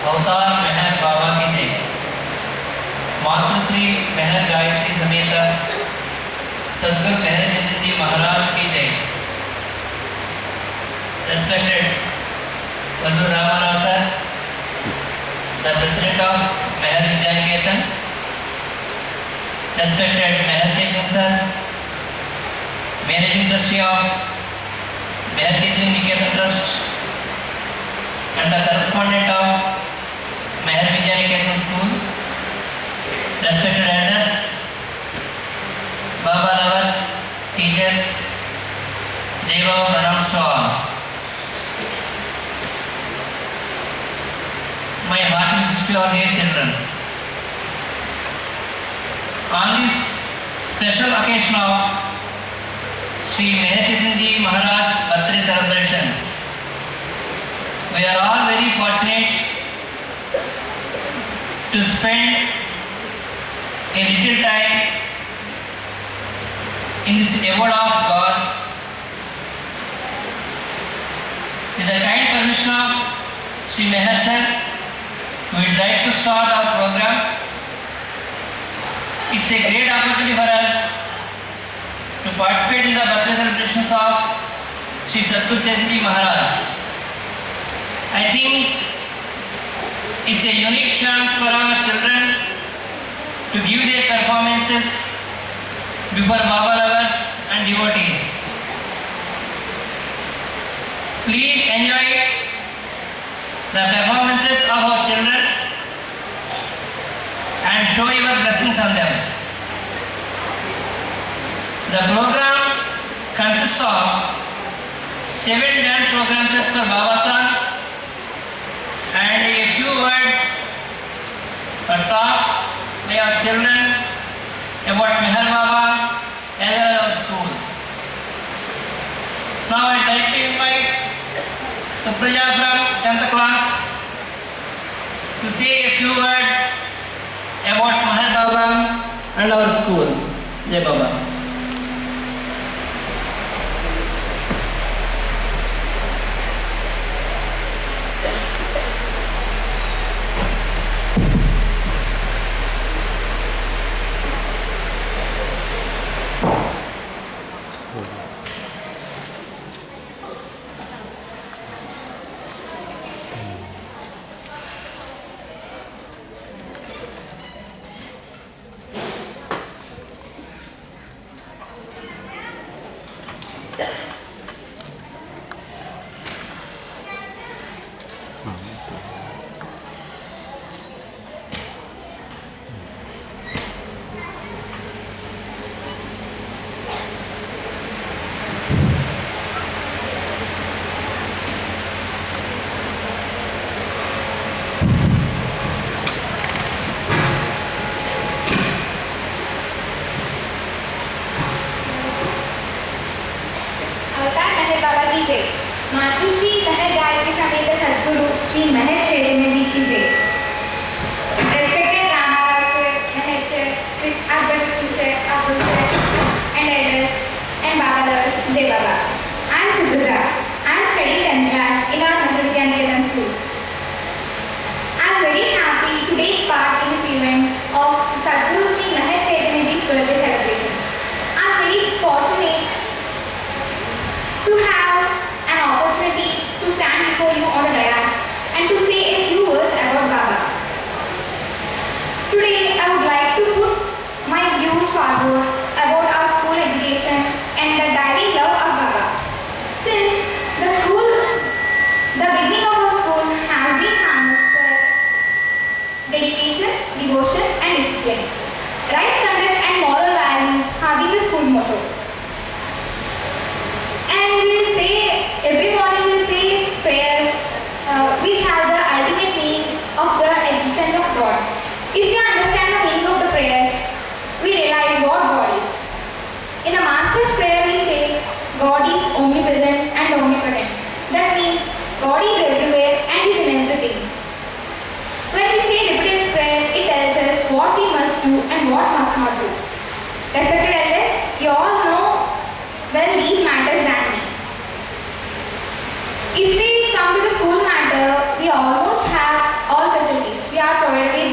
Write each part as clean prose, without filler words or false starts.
अवतार मेहर बाबा की जय। मातृश्री मेहर गायत्री समेत सदगुरु मेहर चंद्र जी महाराज की जय। Respected Vallu Ramarao sir, the President of Meher Vijayaniketan, respected Meher Chetan sir, Managing Trustee of Meher Chetan Niketan Trust, and the correspondent of Meher Vijayaniketan School, respected elders, Baba lovers, teachers, Jai Baba pronouns to all. My heart wishes to all dear children. On this special occasion of Sri Meher Chetan Ji Maharaj birthday celebrations, we are all very fortunate to spend a little time in this abode of God. With the kind permission of Sri Meher sir, we would like to start our program. It's a great opportunity for us to participate in the birthday celebrations of Sri Sadguru Chetan Ji Maharaj. I think it's a unique chance for our children to give their performances before Baba lovers and devotees. Please enjoy the performances of our children and show your blessings on them. The program consists of 7 dance programs for Baba songs and a few words or talks by our children about Meher Baba as well as our school. Now I'd like to invite Supraja from 10th class to say a few words about Meher Baba and our school. Jai Baba.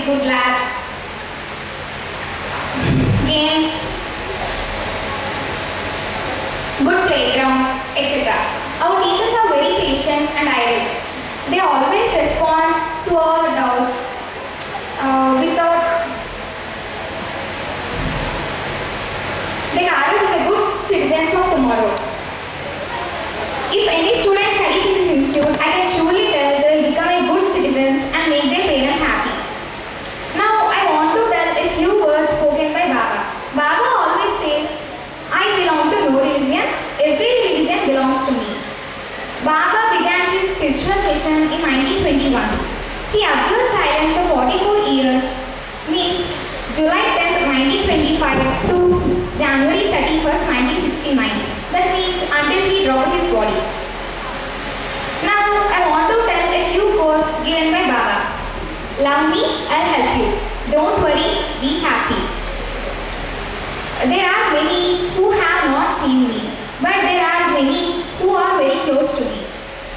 with good labs, games, good playground, etc. Our teachers are very patient and ideal. They always respond to our doubts without. They guide us as a good citizens of tomorrow. If any student studies in this institute, I can surely tell they will become a good citizens and make their parents happy. Now, I want to tell a few words spoken by Baba. Baba always says, I belong to no religion, every religion belongs to me. Baba began his spiritual mission in 1921. He observed silence for 44 years, means July 10, 1925 to January 31st, 1969. That means until he dropped his body. Now I want to tell a few quotes given by Baba. Love me, I'll help you. Don't worry, be happy. There are many who have not seen me, but there are many who are very close to me.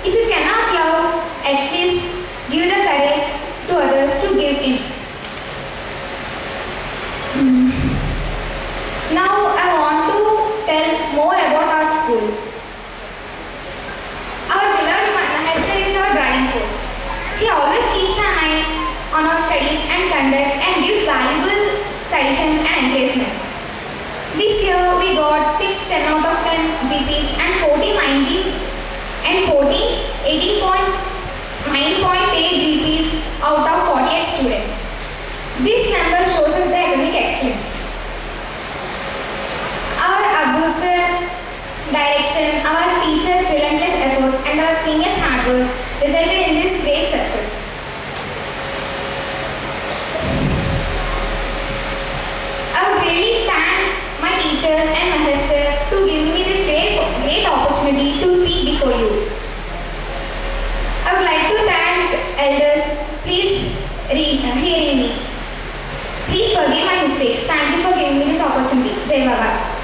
If you cannot love, at least give the courage to others to give in. Now I want to tell more about our school. Our beloved Master is our driving force. He always keeps an eye on our studies and conduct and gives valuable suggestions and encouragements. This year we got 6 10 out of 10 GPs and 14 19 and 14 18.9.8 GPs out of 48 students. This number shows us the academic excellence. Our Abdul sir direction, our teachers' relentless efforts and our seniors' hard work resulted in this great success. I would really thank my teachers and my sister to give me this great opportunity to speak before you. I would like to thank elders. Please hearing me. Please forgive my mistakes. Thank you for giving me this opportunity. Jai Baba.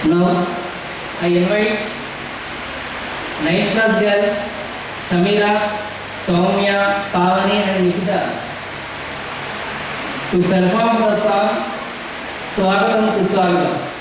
Now, I invite 9th class girls Samira, Soumya, Pavani and Nikita to perform the song Swagatam Suswagatam.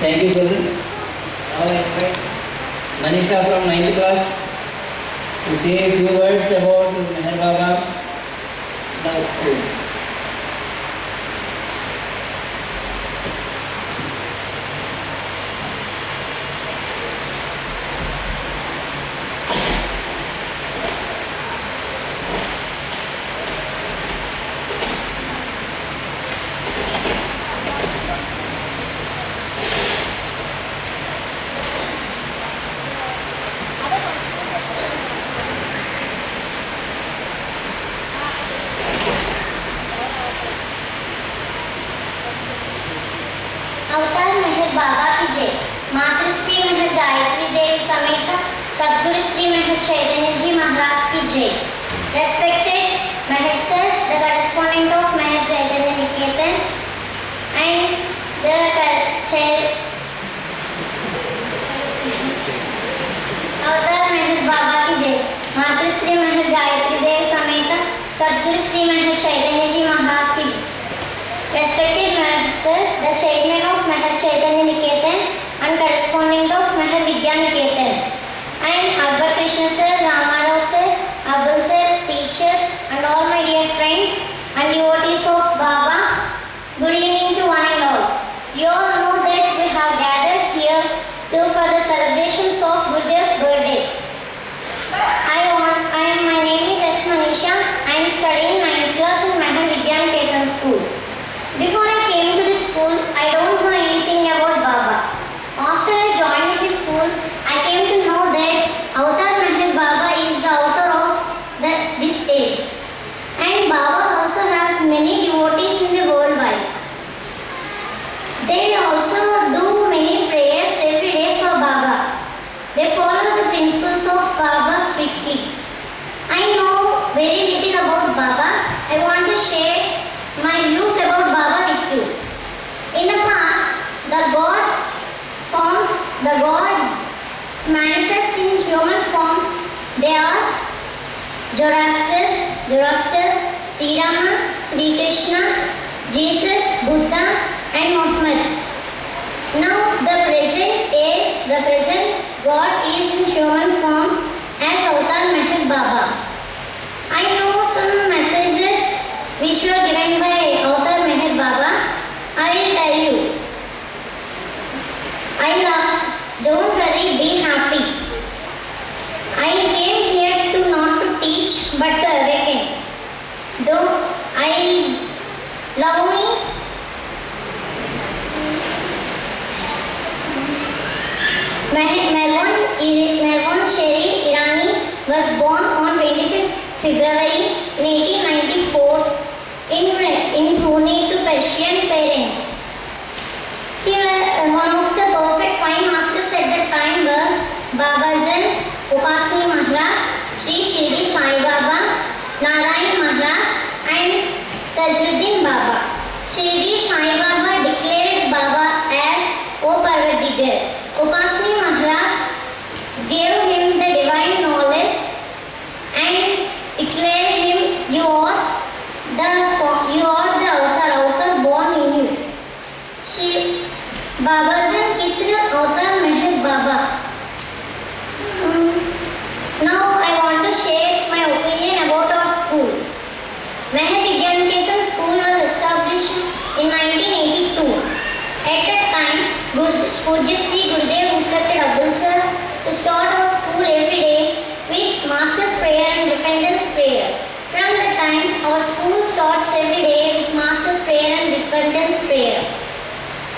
Thank you, children. Now I invite Manisha from 9th class to say a few words about Meher Baba. Now, अवतार मेहर बाबा की जय। मातृश्री मेहर गायत्री देवी समेत सद्गुरु श्री मेहर चैतन्य जी महाराज की जय। Respected Meher sir, the correspondent of Meher Chaitanya Niketan, and the chair. अवतार मेहर बाबा की जय। मातृश्री मेहर गायत्री देवी समेत सद्गुरु श्री मेहर चैतन्य जी महाराज की जय। Respected Meher sir, the chairman of Meher Chaitanya Niketan and correspondent of Meher Vidya Niketan, and Akbar Krishna sir, Ramarao sir, Abdul sir, teachers, and all my dear friends and devotees of Baba, good evening to one and all. You all know that we have gathered here for the celebrations of Gurudev's birthday. My name is S. Manisha. I am studying 9th class in Meher Vidya Niketan school. Before I came to this school, I don't know anything about Baba. After I joined this school, I came to know that Avtar Meher Baba is the author of this age. And Baba also has many devotees in the world wide. They also do many prayers every day for Baba. They follow the principles of Baba strictly. I know very little about Baba. I want to share my views about Baba with you. In the past, the God manifests in human forms. They are Zoroaster, Sri Rama, Sri Krishna, Jesus, Buddha, and Muhammad. Now the present God is in human form as Avtar Meher Baba. I know some messages which were given by Avtar Meher Baba. I will tell you. Don't worry, be happy. I came here not to teach but to awaken. Love me. Melvin Cherry Irani was born on 25th February 1894 in Pune to Persian parents. He was one of the perfect five masters at the time were Babajan, Upasani Maharaj, Sri Shirdi Sai Baba, Narayan Maharaj, and Tajuddin Baba. Shirdi Sai Baba declared Baba as O Parvatigar. Upasani Maharaj gave him the divine knowledge and declared him, you are the Avtar born in you. Babajan Kisra Avtar Meher Baba. Now I want to share my opinion about our school. Meher Vidya Niketan school was established in 1982. At that time, Pujya Sri Gurudev instructed Abdul sir to start our school every day with Master's prayer and Repentance prayer. From that time, our school starts every day with Master's prayer and Repentance prayer.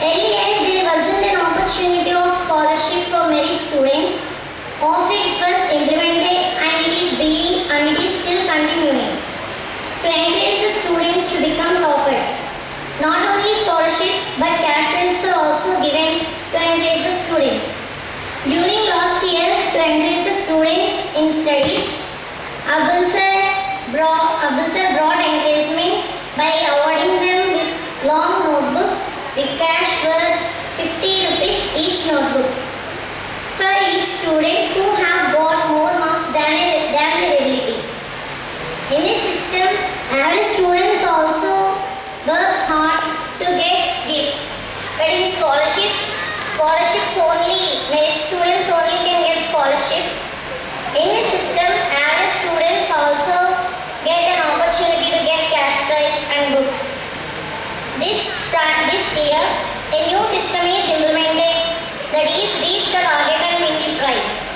Earlier, there wasn't an opportunity of scholarship for merit students. After it was implemented and it is still continuing to encourage the students to become toppers. Not only scholarships but cash prizes are also given to encourage the students. During last year, to encourage the students in studies, Abdul sir brought encouragement by awarding them with long notebooks with cash worth 50 rupees each notebook for each student who have got more marks than their ability. In this system, every students also work hard to get gifts, but in scholarships In this system, average students also get an opportunity to get cash prize and books. This year, a new system is implemented that is reach the target and win the prize.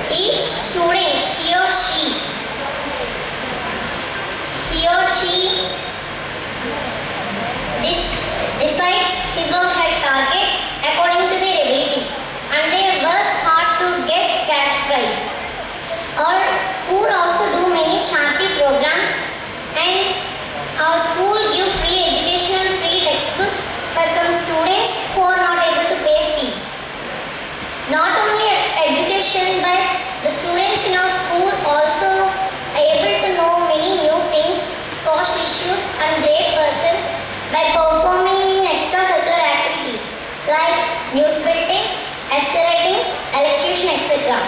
Each student, he or she decides his or her target according to their ability and they work hard to get cash prize. Our school also do many charity programs and our school give free education and free textbooks for some students who are not able to pay fee. Not only education but the students in our school also are able to know many new things, social issues and great persons by performing in extracurricular activities like news bulletin, essay writings, elocution, etc.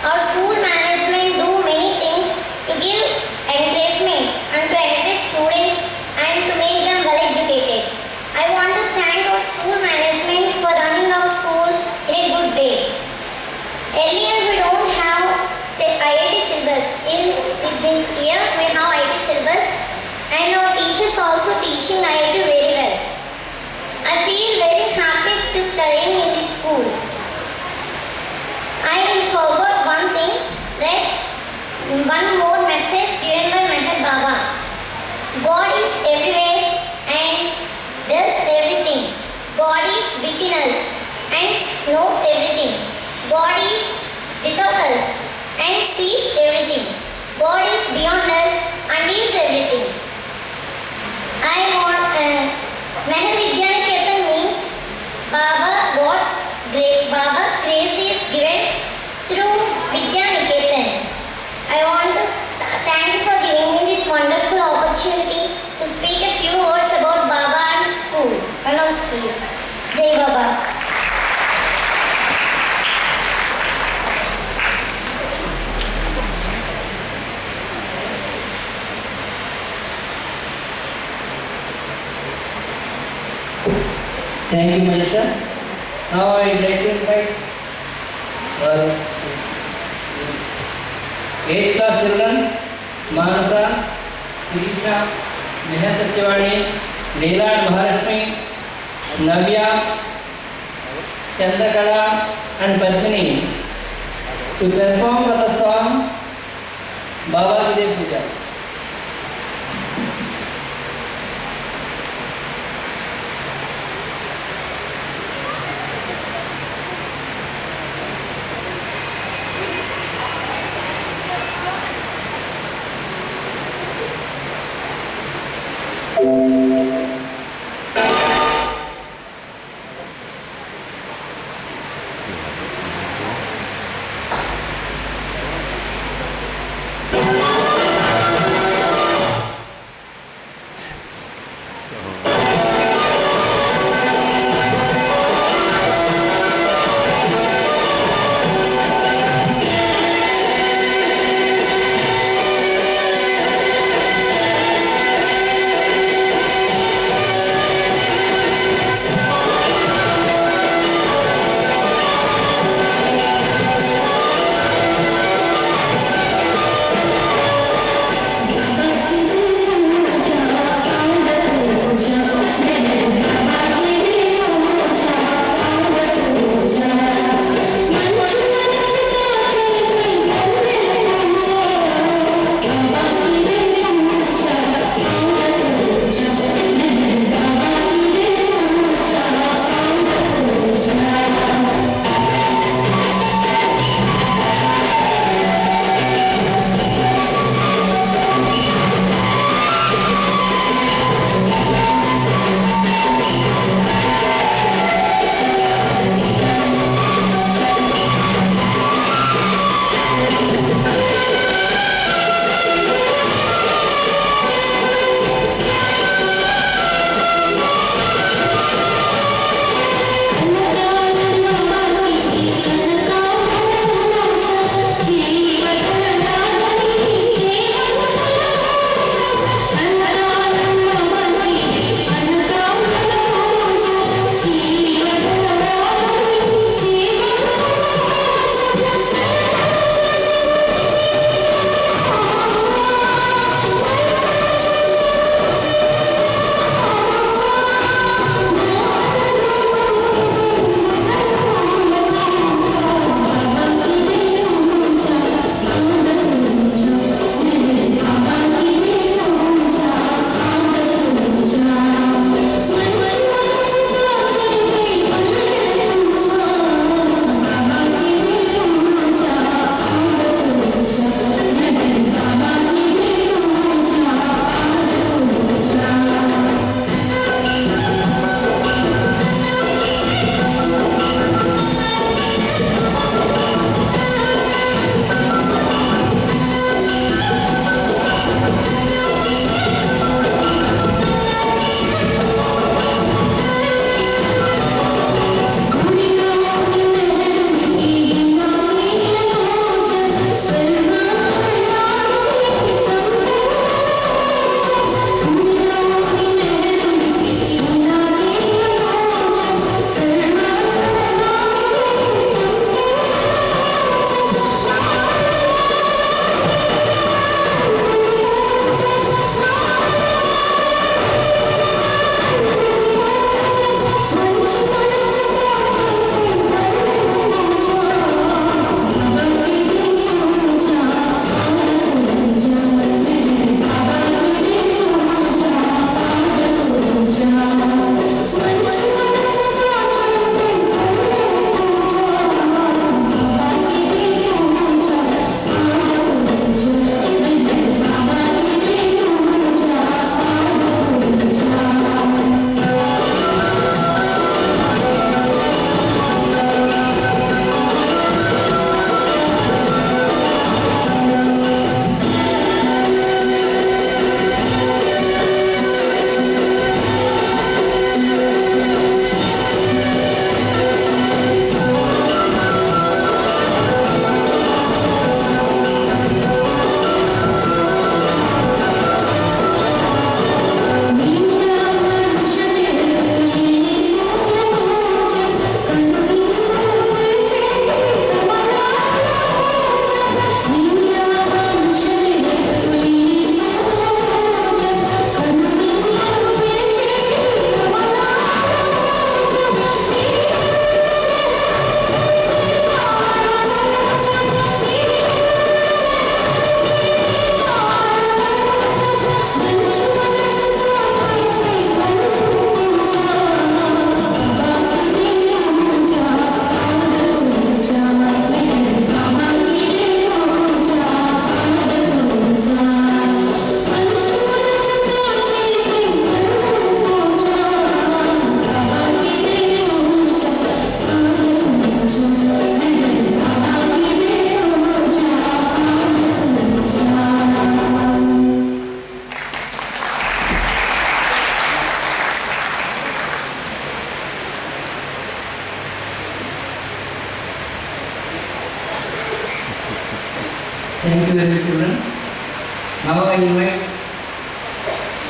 Our school management do many things to give encouragement and to encourage students and to make them well educated. I want to thank our school management for running our school in a good way. Earlier we don't have IIT syllabus. In this year we have IIT syllabus and our teachers also teaching IIT very well. I feel very happy to studying in this school. I forgot one thing, that one more message given by Meher Baba. God is everywhere and does everything. God is within us and knows everything. God is without us and sees everything. God is beyond us and is everything. I want Meher Vidyaniketan means Baba's grace is given through Vidyaniketan. I want to thank you for giving me this wonderful opportunity to speak a few words about Baba and school and our school. Jai Baba. Thank you, Manisha. Now I would like to invite our 8th class children, Manasa, Sirisha, Meher Sachivani, Leela and Maharashmi, Navya, Chandakala and Padmini to perform for the song Baba Vijay Puja.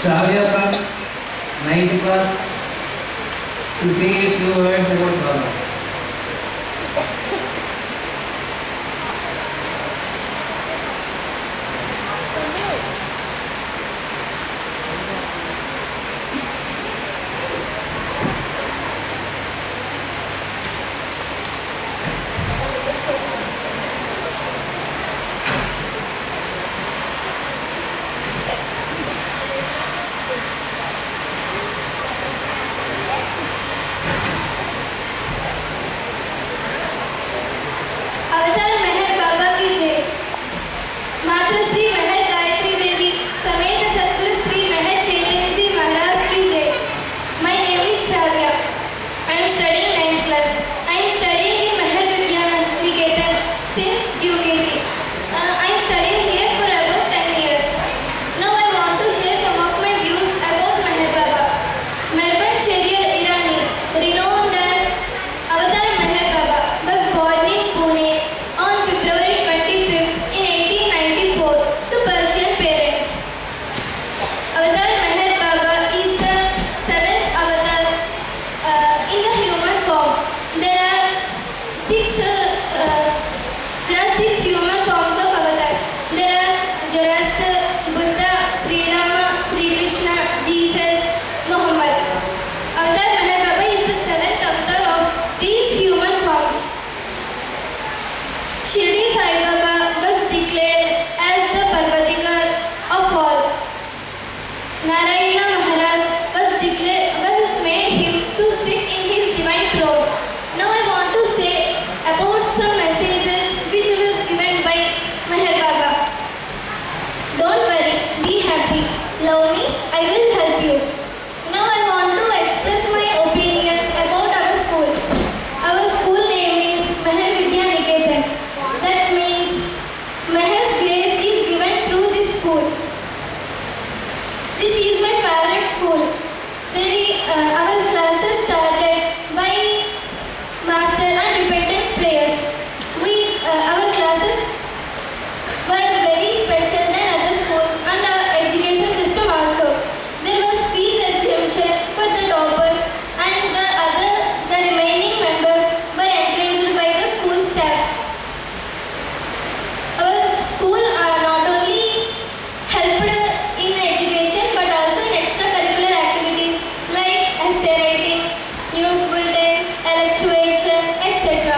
Shravya from 9th class to say a few words about Baba. अवतार मेहर बाबा की जय। मात्र श्री मेहर गायत्री देवी समेत सतगुरु श्री मेहर चैतन्य जी महाराज की जय। My name is Shravya. I am studying 9th class. I am studying in Meher Vidya Niketan since UKG. I am studying here for about 10 years. Now I want to share some of my views about Meher Baba. Merban Cheria Irani, renowned as Avatar Meher Baba, was born in Pune on February 25th in 1894 to Persian parents. Avatar Meher Baba is the seventh avatar in the human form. There are six human forms of avatar. There are Zoroaster, Buddha, Sri Rama, Sri Krishna, Jesus, Muhammad. Avatar Meher Baba is the seventh avatar of these human forms. Shirdi Sai Baba was declared as the Parvatigar of all. Narayana Maharaj was made him to sit in his divine throne. Now I want to say about some messages which was given by Meher Baba. Don't worry, be happy. Love me, I will help you. Now I want to express my opinions about our school. Our school name is Meher Vidya Niketan. That means Meher's grace is given through this school. This is my favorite school. Our classes started by master and repentance prayers. Our classes were very special than other schools and our education system also. There was fees exemption for the toppers and the remaining members were encouraged by the school staff. Our school not only helped in education but also in extracurricular activities like essay writing, news bulletin, electuation, etc.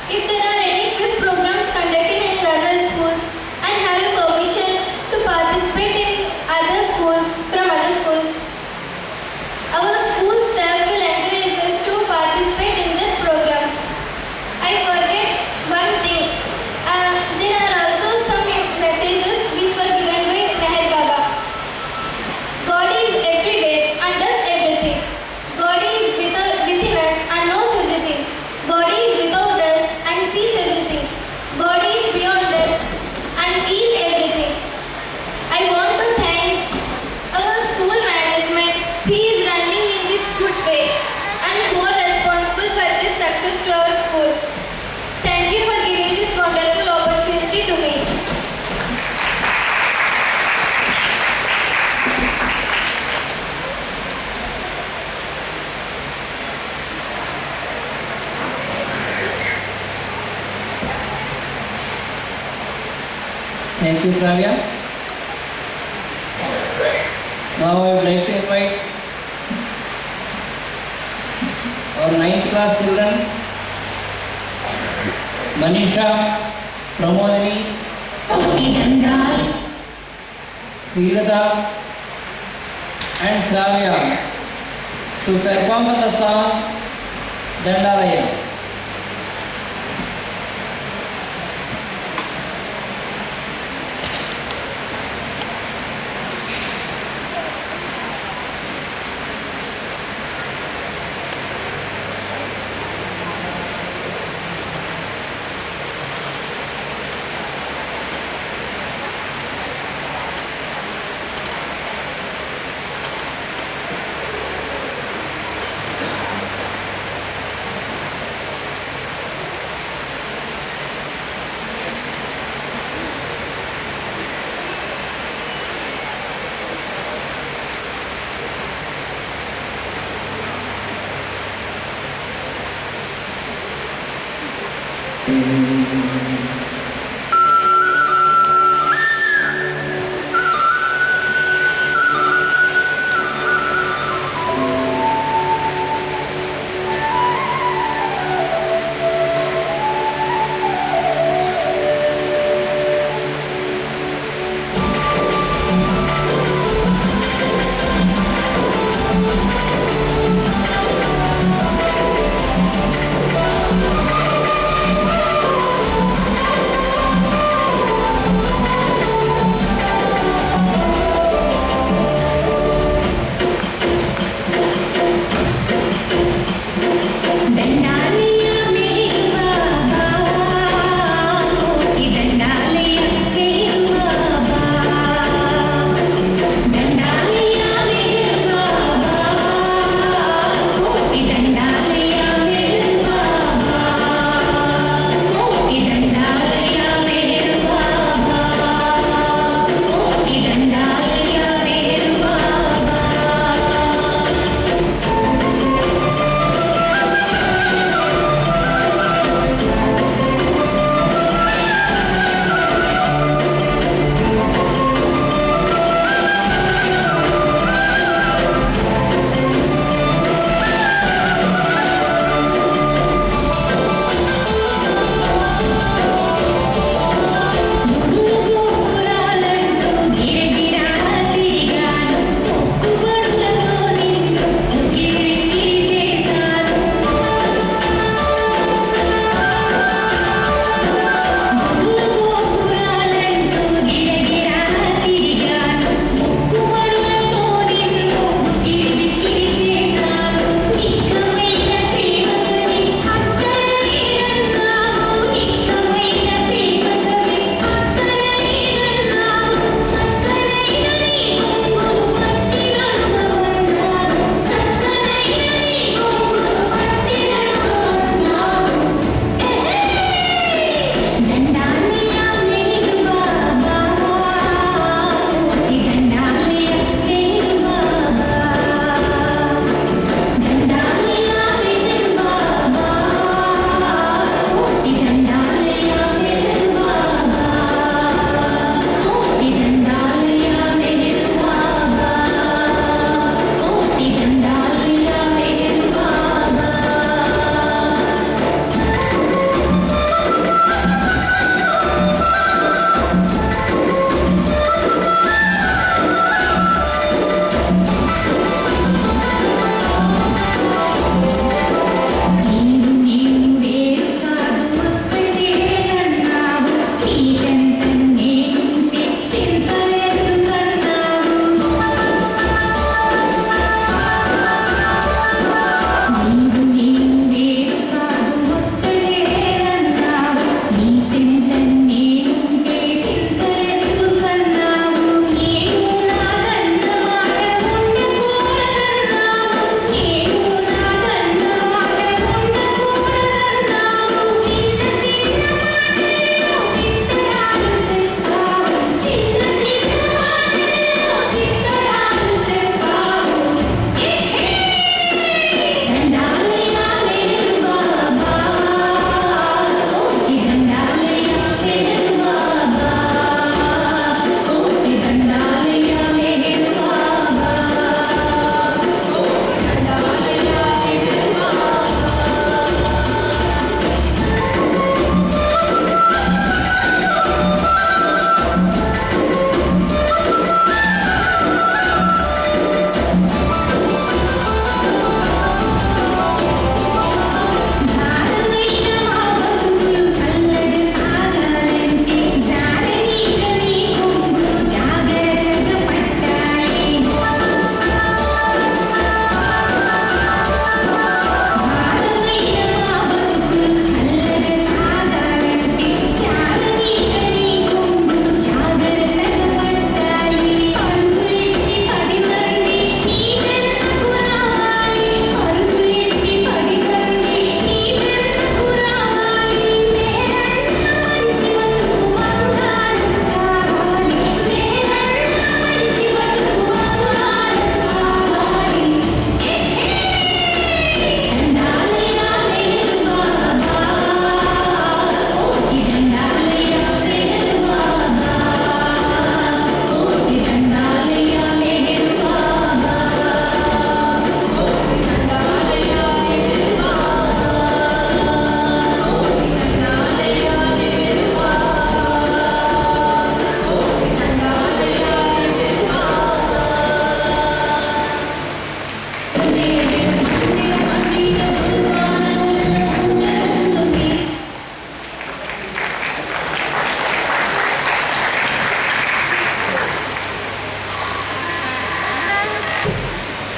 If there are any quiz programs conducted in other schools and have a permission to participate in other schools from other schools, our school staff will encourage us to participate in their programs. I forget one thing. There are also some messages which were given by Meher Baba. God is everywhere and does everything. God is within us and knows everything. God is without us and sees everything. God is beyond us and is everything. I want to thank our school management who is running in this good way and who are responsible for this success to our school. Thank you for giving this wonderful opportunity to me. Thank you, Shravya. Now I would like to invite our 9th class children, Manisha, Pramodini, Srilata and Shravya to perform the song Dandalaya.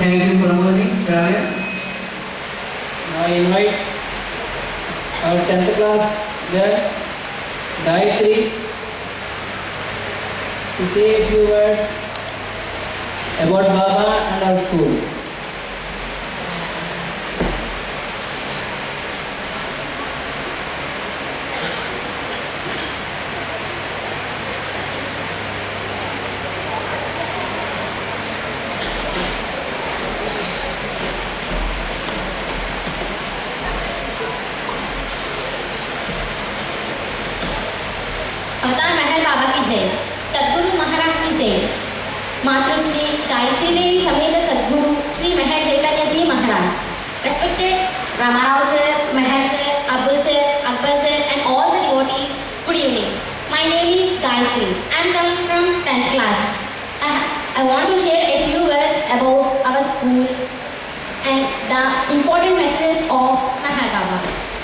Thank you, Pramodini, Shravya. Now I invite our 10th class girl, Gayatri, to say a few words about Baba and our school. अवतार महल बाबा की जय, सद्गुरु महाराज की जय, मातृश्री गायत्री देवी समेत सद्गुरु श्री महल चैतन्य जी महाराज, respected Ramarao sir, Mahal sir, Abdul sir, Akbar sir, and all the devotees, good evening. My name is Gayatri. I am coming from 10th class. I want to share a few words about our school and the important messages of Mahal Baba.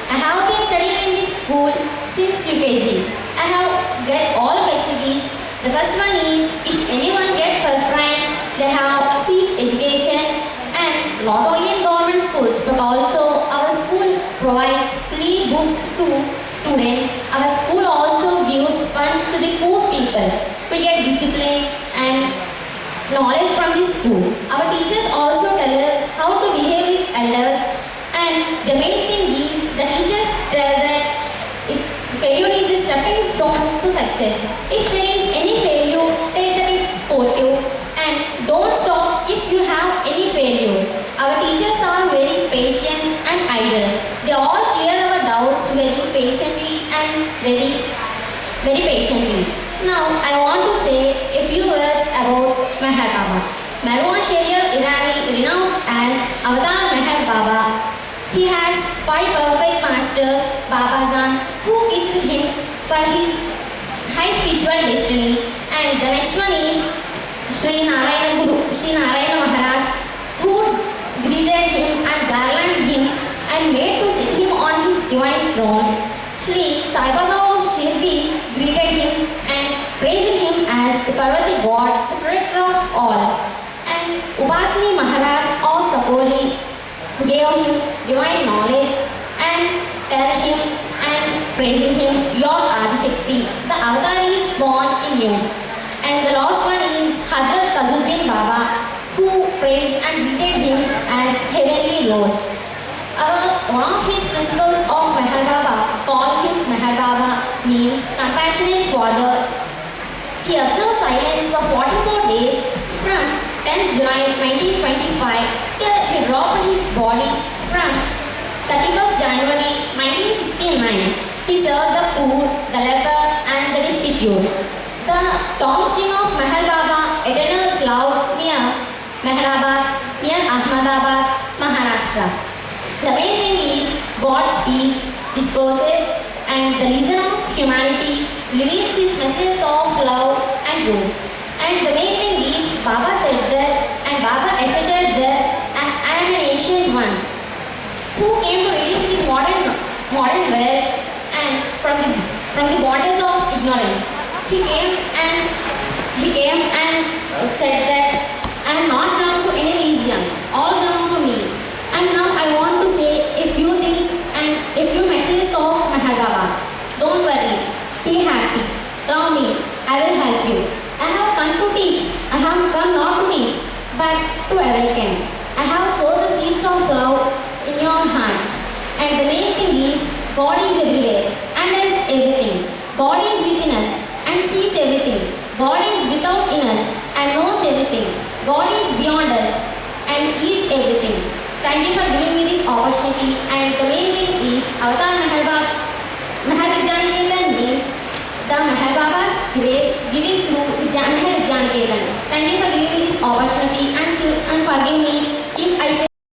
I have been studying in this school since UKG. I have get all facilities. The first one is, if anyone get first rank, they have fees education, and not only in government schools but also our school provides free books to students. Our school also gives funds to the poor people to get discipline and knowledge from the school. Our teachers also tell us how to behave with elders, and the main thing is the teachers tell that if failure is the stepping stone to success. If there is any failure, take that it's sportive and don't stop if you have any failure. Our teachers are very patient and idle. They all clear our doubts very patiently and very patiently. Now I want to say a few words about Mahal Baba. Marwan Sharia Irani, renowned as Avatar Mahal Baba, he has 5 perfect masters, Babazan, who kissed him for his high spiritual destiny. And the next one is Sri Narayana Guru, Sri Narayana Maharaj, who greeted him and garlanded him and made to sit him on his divine throne. Sri Sai Baba of Shirdi greeted him and praised him as the Parvati God, the protector of all. And Upasani Maharaj of Sapori gave him divine knowledge and tell him and praising him, your Adishakti. The avatar is born in you. And the last one is Hazrat Tajuddin Baba, who praised and greeted him as heavenly rose. One of his principles of Mahal Baba, called him Mahal Baba, means compassionate father. He observed silence for 44 days from 10th July 1925 till he dropped his body from 31st January 1969. He served the poor, the leper and the destitute. The tombstone of Mahal Baba, Eternal Love, near Mehrabad, near Ahmedabad, Maharashtra. The main thing is God speaks, discourses, and the reason of humanity reveals his message of love and good. And the main thing is Baba said that, and Baba asserted that I am an ancient one who came to release the modern world and from the borders of ignorance. He came and said that I am not belong to any religion, all belong to me. And now I want to say a few things and a few messages of Mahal Baba. Don't worry, be happy. Tell me, I will help you. I have come to teach. I have come not to teach, but to awaken. I have sowed the seeds of love in your hearts. And the main thing is, God is everywhere and is everything. God is within us and sees everything. God is without in us and knows everything. God is beyond us and is everything. Thank you for giving me this opportunity. And the main thing is, Avatar Mahal Baba, Mahal Vijnaniketan means the Mahal Baba's grace given through Mahal Vijnaniketan. Thank you for giving me this opportunity and